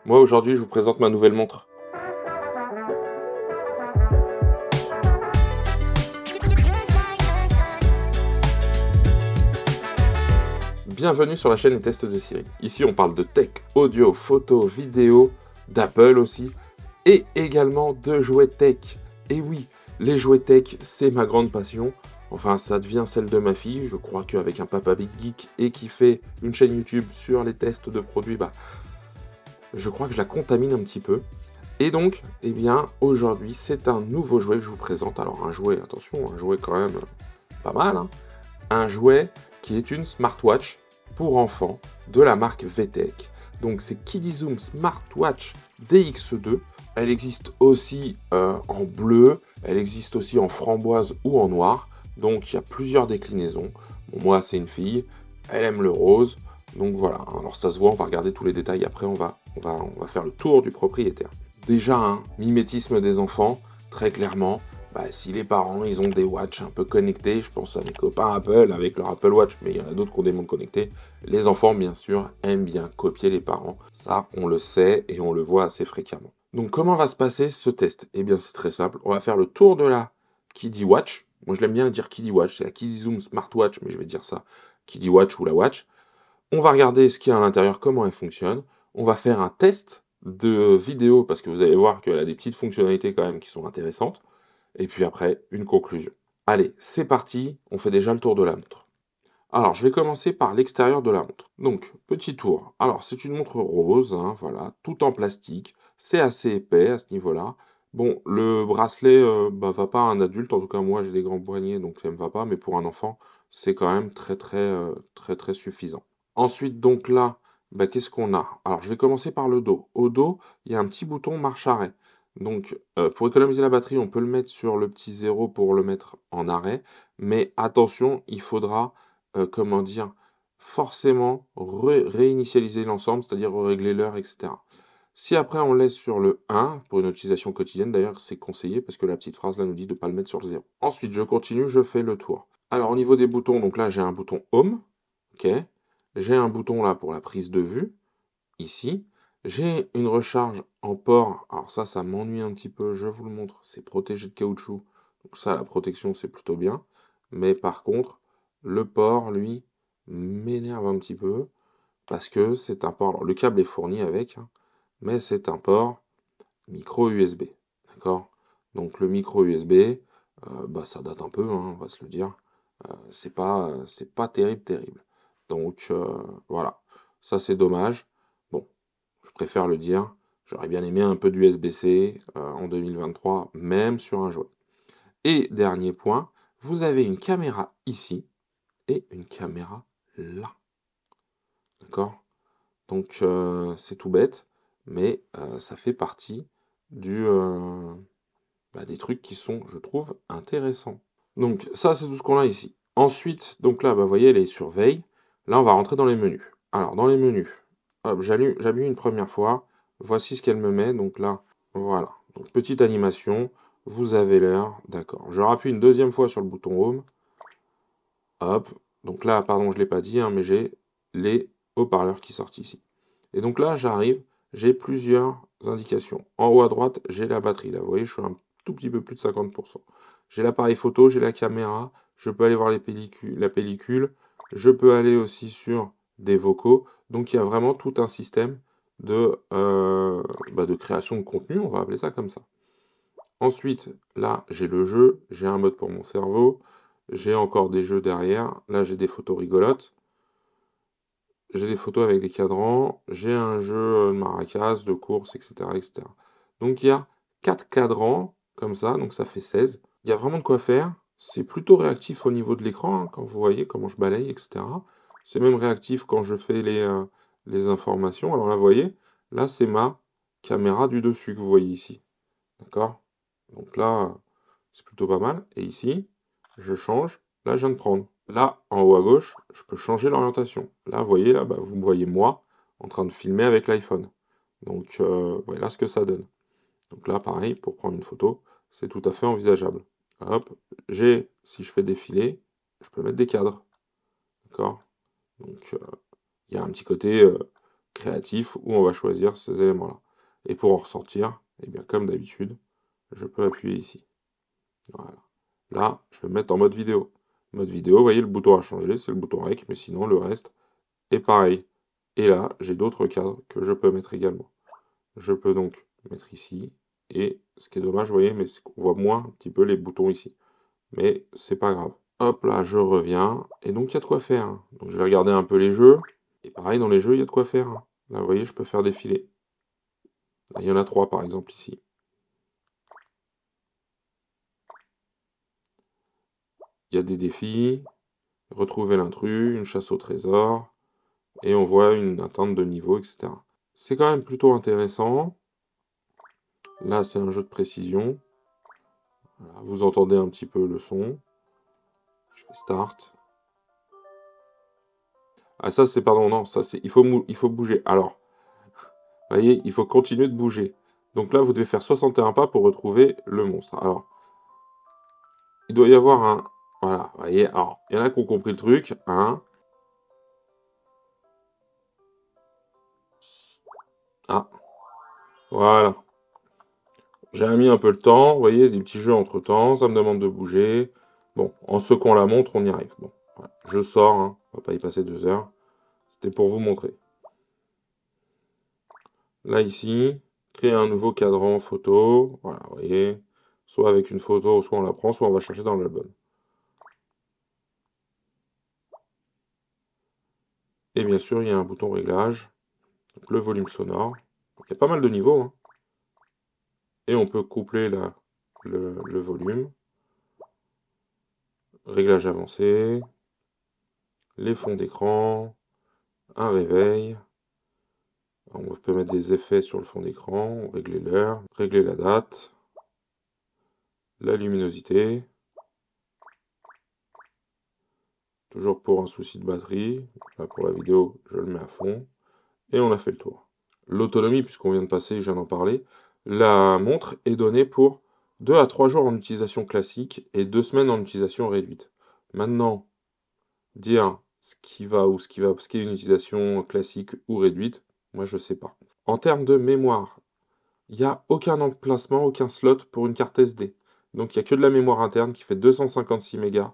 Moi aujourd'hui je vous présente ma nouvelle montre. Bienvenue sur la chaîne Les Tests de Cyril. Ici on parle de tech, audio, photo, vidéo, d'Apple aussi, et également de jouets tech. Et oui, les jouets tech c'est ma grande passion. Enfin ça devient celle de ma fille. Je crois qu'avec un papa big geek et qui fait une chaîne YouTube sur les tests de produits, je crois que je la contamine un petit peu. Et donc, eh bien, aujourd'hui, c'est un nouveau jouet que je vous présente. Alors, un jouet, attention, un jouet quand même pas mal, hein. Un jouet qui est une smartwatch pour enfants de la marque VTech. Donc, c'est KidiZoom Smartwatch DX2. Elle existe aussi en bleu, elle existe aussi en framboise ou en noir. Donc, il y a plusieurs déclinaisons. Bon, moi, c'est une fille, elle aime le rose. Donc voilà, alors ça se voit, on va regarder tous les détails. Après, on va faire le tour du propriétaire. Déjà, mimétisme des enfants, très clairement. Si les parents, ils ont des watches un peu connectés, je pense à mes copains Apple avec leur Apple Watch, mais il y en a d'autres qui ont des montres connectées, les enfants, bien sûr, aiment bien copier les parents. Ça, on le sait et on le voit assez fréquemment. Donc, comment va se passer ce test? Eh bien, c'est très simple. On va faire le tour de la Kidi Watch. Moi, je l'aime bien dire Kidi Watch. C'est la KidiZoom Smartwatch, mais je vais dire ça Kidi Watch ou la Watch. On va regarder ce qu'il y a à l'intérieur, comment elle fonctionne. On va faire un test de vidéo, parce que vous allez voir qu'elle a des petites fonctionnalités quand même qui sont intéressantes. Et puis après, une conclusion. Allez, c'est parti, on fait déjà le tour de la montre. Alors, je vais commencer par l'extérieur de la montre. Donc, petit tour. Alors, c'est une montre rose, voilà, tout en plastique. C'est assez épais à ce niveau-là. Bon, le bracelet va pas à un adulte, en tout cas moi j'ai des grands poignets, donc ça me va pas, mais pour un enfant, c'est quand même très suffisant. Ensuite, donc là, qu'est-ce qu'on a? Alors, je vais commencer par le dos. Au dos, il y a un petit bouton marche-arrêt. Donc, pour économiser la batterie, on peut le mettre sur le petit zéro pour le mettre en arrêt. Mais attention, il faudra, comment dire, forcément réinitialiser l'ensemble, c'est-à-dire régler l'heure, etc. Si après on laisse sur le 1, pour une utilisation quotidienne, d'ailleurs c'est conseillé parce que la petite phrase là nous dit de ne pas le mettre sur le 0. Ensuite, je continue, je fais le tour. Alors, au niveau des boutons, donc là j'ai un bouton Home. Ok. J'ai un bouton là pour la prise de vue, ici. J'ai une recharge en port. Alors ça m'ennuie un petit peu, je vous le montre. C'est protégé de caoutchouc. Donc ça, la protection, c'est plutôt bien. Mais par contre, le port, lui, m'énerve un petit peu. Parce que c'est un port. Alors, le câble est fourni avec, mais c'est un port micro USB. D'accord? Donc le micro USB, ça date un peu, on va se le dire. C'est pas terrible. Donc voilà, ça c'est dommage. Bon, je préfère le dire. J'aurais bien aimé un peu d'USB-C en 2023, même sur un jouet. Et dernier point, vous avez une caméra ici et une caméra là. D'accord? Donc c'est tout bête, mais ça fait partie des trucs qui sont, je trouve, intéressants. Donc ça, c'est tout ce qu'on a ici. Ensuite, donc là, vous voyez, les surveille. Là, on va rentrer dans les menus. Alors, dans les menus, hop, j'appuie une première fois. Voici ce qu'elle me met. Donc là, voilà. Donc, petite animation. Vous avez l'heure. D'accord. Je rappuie une deuxième fois sur le bouton Home. Hop. Donc là, pardon, je ne l'ai pas dit, mais j'ai les haut-parleurs qui sortent ici. Et donc là, j'arrive, j'ai plusieurs indications. En haut à droite, j'ai la batterie. Là, vous voyez, je suis un tout petit peu plus de 50%. J'ai l'appareil photo, j'ai la caméra, je peux aller voir la pellicule, je peux aller aussi sur des vocaux. Donc il y a vraiment tout un système de création de contenu, on va appeler ça comme ça. Ensuite, là, j'ai le jeu, j'ai un mode pour mon cerveau, j'ai encore des jeux derrière. Là, j'ai des photos rigolotes. J'ai des photos avec des cadrans, j'ai un jeu de maracas, de course, etc., etc. Donc il y a 4 cadrans, comme ça, donc ça fait 16. Il y a vraiment de quoi faire. C'est plutôt réactif au niveau de l'écran, quand vous voyez comment je balaye, etc. C'est même réactif quand je fais les informations. Alors là, vous voyez, là, c'est ma caméra du dessus que vous voyez ici. D'accord? Donc là, c'est plutôt pas mal. Et ici, je change. Là, je viens de prendre. Là, en haut à gauche, je peux changer l'orientation. Là, vous voyez, là, vous me voyez moi en train de filmer avec l'iPhone. Donc, voilà ce que ça donne. Donc là, pareil, pour prendre une photo, c'est tout à fait envisageable. Hop, si je fais défiler, je peux mettre des cadres. D'accord? Donc, il y a un petit côté créatif où on va choisir ces éléments-là. Et pour en ressortir, eh bien, comme d'habitude, je peux appuyer ici. Voilà. Là, je vais me mettre en mode vidéo. Mode vidéo, vous voyez, le bouton a changé, c'est le bouton REC, mais sinon, le reste est pareil. Et là, j'ai d'autres cadres que je peux mettre également. Je peux donc mettre ici, et ce qui est dommage, vous voyez, mais c'est qu'on voit moins un petit peu les boutons ici. Mais c'est pas grave. Hop là, je reviens, et donc il y a de quoi faire. Hein. Donc je vais regarder un peu les jeux, et pareil, dans les jeux, il y a de quoi faire. Hein. Là, vous voyez, je peux faire défiler. Là, il y en a 3, par exemple, ici. Il y a des défis, retrouver l'intrus, une chasse au trésor, et on voit une atteinte de niveau, etc. C'est quand même plutôt intéressant. Là, c'est un jeu de précision. Voilà, vous entendez un petit peu le son. Je fais Start. Ah, ça, c'est, pardon, non, ça, c'est, il faut bouger. Alors, vous voyez, il faut continuer de bouger. Donc là, vous devez faire 61 pas pour retrouver le monstre. Alors, il doit y avoir un... Voilà, vous voyez, alors, il y en a qui ont compris le truc. Hein. Ah, voilà. J'ai mis un peu le temps, vous voyez, des petits jeux entre-temps, ça me demande de bouger. Bon, en secouant la montre, on y arrive. Bon, voilà. Je sors, hein. On va pas y passer 2 heures. C'était pour vous montrer. Là, ici, créer un nouveau cadran photo. Voilà, vous voyez. Soit avec une photo, soit on la prend, soit on va chercher dans l'album. Et bien sûr, il y a un bouton réglage. Donc, le volume sonore. Donc, il y a pas mal de niveaux. Hein. Et on peut coupler le volume. Réglage avancé. Les fonds d'écran. Un réveil. On peut mettre des effets sur le fond d'écran, régler l'heure, régler la date, la luminosité. Toujours pour un souci de batterie. Là, pour la vidéo, je le mets à fond. Et on a fait le tour. L'autonomie, puisqu'on vient de passer, je viens d'en parler, la montre est donnée pour 2 à 3 jours en utilisation classique et 2 semaines en utilisation réduite. Maintenant, dire ce qui va ou ce qui est une utilisation classique ou réduite, moi je sais pas. En termes de mémoire, il n'y a aucun emplacement, aucun slot pour une carte SD. Donc il n'y a que de la mémoire interne qui fait 256 mégas.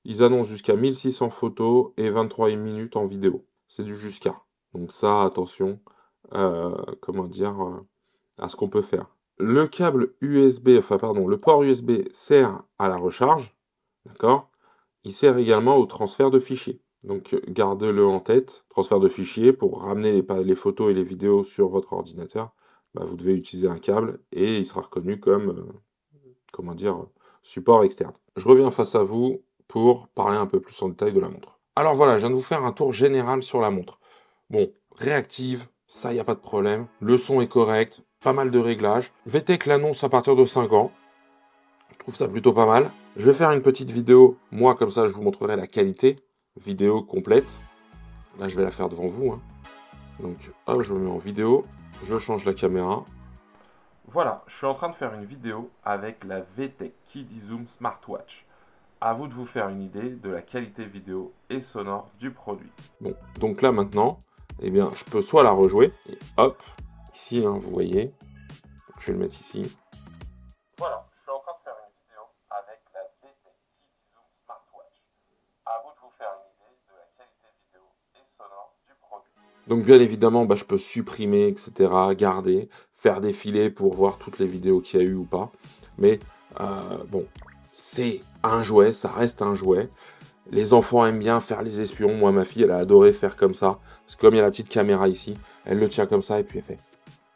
Ils annoncent jusqu'à 1600 photos et 23 minutes en vidéo. C'est du jusqu'à. Donc ça, attention, comment dire, à ce qu'on peut faire. Le câble USB, enfin pardon, le port USB sert à la recharge, d'accord? Il sert également au transfert de fichiers. Donc gardez-le en tête, transfert de fichiers, pour ramener les photos et les vidéos sur votre ordinateur, bah, vous devez utiliser un câble et il sera reconnu comme, comment dire, support externe. Je reviens face à vous pour parler un peu plus en détail de la montre. Alors voilà, je viens de vous faire un tour général sur la montre. Bon, réactive, ça, il n'y a pas de problème. Le son est correct, pas mal de réglages. VTech l'annonce à partir de 5 ans. Je trouve ça plutôt pas mal. Je vais faire une petite vidéo, moi comme ça je vous montrerai la qualité, vidéo complète. Là je vais la faire devant vous. Hein. Donc hop, je me mets en vidéo, je change la caméra. Voilà, je suis en train de faire une vidéo avec la VTech KidiZoom Smartwatch. À vous de vous faire une idée de la qualité vidéo et sonore du produit. Bon, donc là maintenant, eh bien, je peux soit la rejouer, et hop, ici, hein, vous voyez, je vais le mettre ici. Voilà, je suis en train de faire une vidéo avec la VTech KidiZoom Smartwatch. À vous de vous faire une idée de la qualité vidéo et sonore du produit. Donc bien évidemment, bah, je peux supprimer, etc., garder, faire défiler pour voir toutes les vidéos qu'il y a eu ou pas. Mais bon, c'est un jouet, ça reste un jouet. Les enfants aiment bien faire les espions. Moi, ma fille, elle a adoré faire comme ça. Parce que comme il y a la petite caméra ici, elle le tient comme ça et puis elle fait.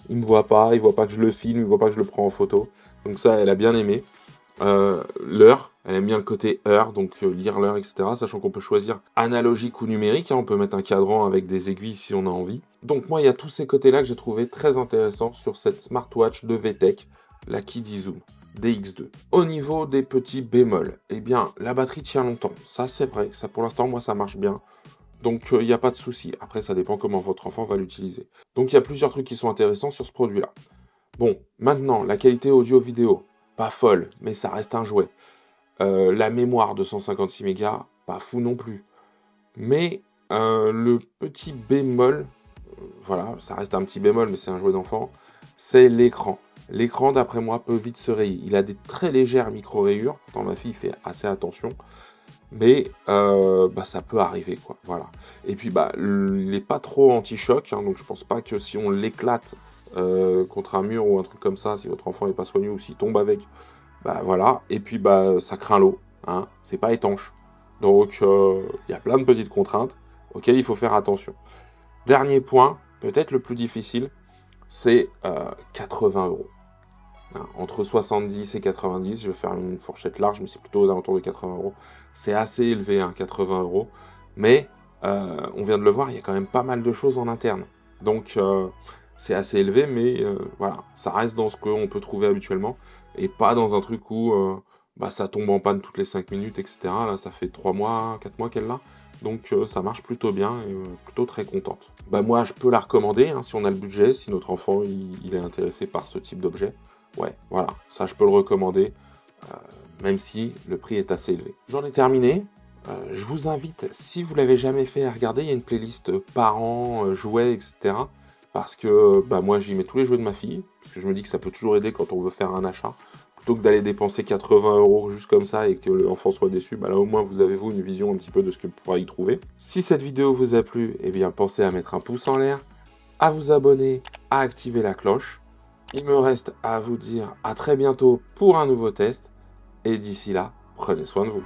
Il me voit pas, il voit pas que je le filme, il voit pas que je le prends en photo. Donc ça, elle a bien aimé. L'heure, elle aime bien le côté heure, donc lire l'heure, etc. Sachant qu'on peut choisir analogique ou numérique. Hein, on peut mettre un cadran avec des aiguilles si on a envie. Donc moi, il y a tous ces côtés-là que j'ai trouvé très intéressants sur cette smartwatch de VTech, la KidiZoom DX2. Au niveau des petits bémols, eh bien, la batterie tient longtemps. Ça, c'est vrai. Ça, pour l'instant, moi, ça marche bien. Donc, il n'y a pas de souci. Après, ça dépend comment votre enfant va l'utiliser. Donc, il y a plusieurs trucs qui sont intéressants sur ce produit-là. Bon, maintenant, la qualité audio-vidéo, pas folle, mais ça reste un jouet. La mémoire de 156 mégas, pas fou non plus. Mais le petit bémol, voilà, ça reste un petit bémol, mais c'est un jouet d'enfant, c'est l'écran. L'écran, d'après moi, peut vite se rayer. Il a des très légères micro-rayures. Dans ma fille, fait assez attention. Mais ça peut arriver, quoi. Voilà. Et puis, il n'est pas trop anti-choc. Hein, donc, je pense pas que si on l'éclate contre un mur ou un truc comme ça, si votre enfant n'est pas soigné ou s'il tombe avec, voilà. Et puis, ça craint l'eau. Hein, c'est pas étanche. Donc, il y a plein de petites contraintes auxquelles il faut faire attention. Dernier point, peut-être le plus difficile, c'est 80 €. Hein, entre 70 et 90, je vais faire une fourchette large, mais c'est plutôt aux alentours de 80 €. C'est assez élevé, hein, 80 €. Mais on vient de le voir, il y a quand même pas mal de choses en interne. Donc c'est assez élevé, mais voilà, ça reste dans ce qu'on peut trouver habituellement. Et pas dans un truc où ça tombe en panne toutes les 5 minutes, etc. Là, ça fait 3 mois, 4 mois qu'elle l'a. Donc ça marche plutôt bien et plutôt très contente. Moi, je peux la recommander, hein, si on a le budget, si notre enfant il est intéressé par ce type d'objet. Ouais, voilà, ça je peux le recommander, même si le prix est assez élevé. J'en ai terminé. Je vous invite, si vous l'avez jamais fait, à regarder. Il y a une playlist parents, jouets, etc. Parce que moi, j'y mets tous les jouets de ma fille. Parce que je me dis que ça peut toujours aider quand on veut faire un achat. Plutôt que d'aller dépenser 80 € juste comme ça et que l'enfant soit déçu, là au moins vous avez une vision un petit peu de ce que vous pourrez y trouver. Si cette vidéo vous a plu, eh bien pensez à mettre un pouce en l'air, à vous abonner, à activer la cloche. Il me reste à vous dire à très bientôt pour un nouveau test. Et d'ici là, prenez soin de vous.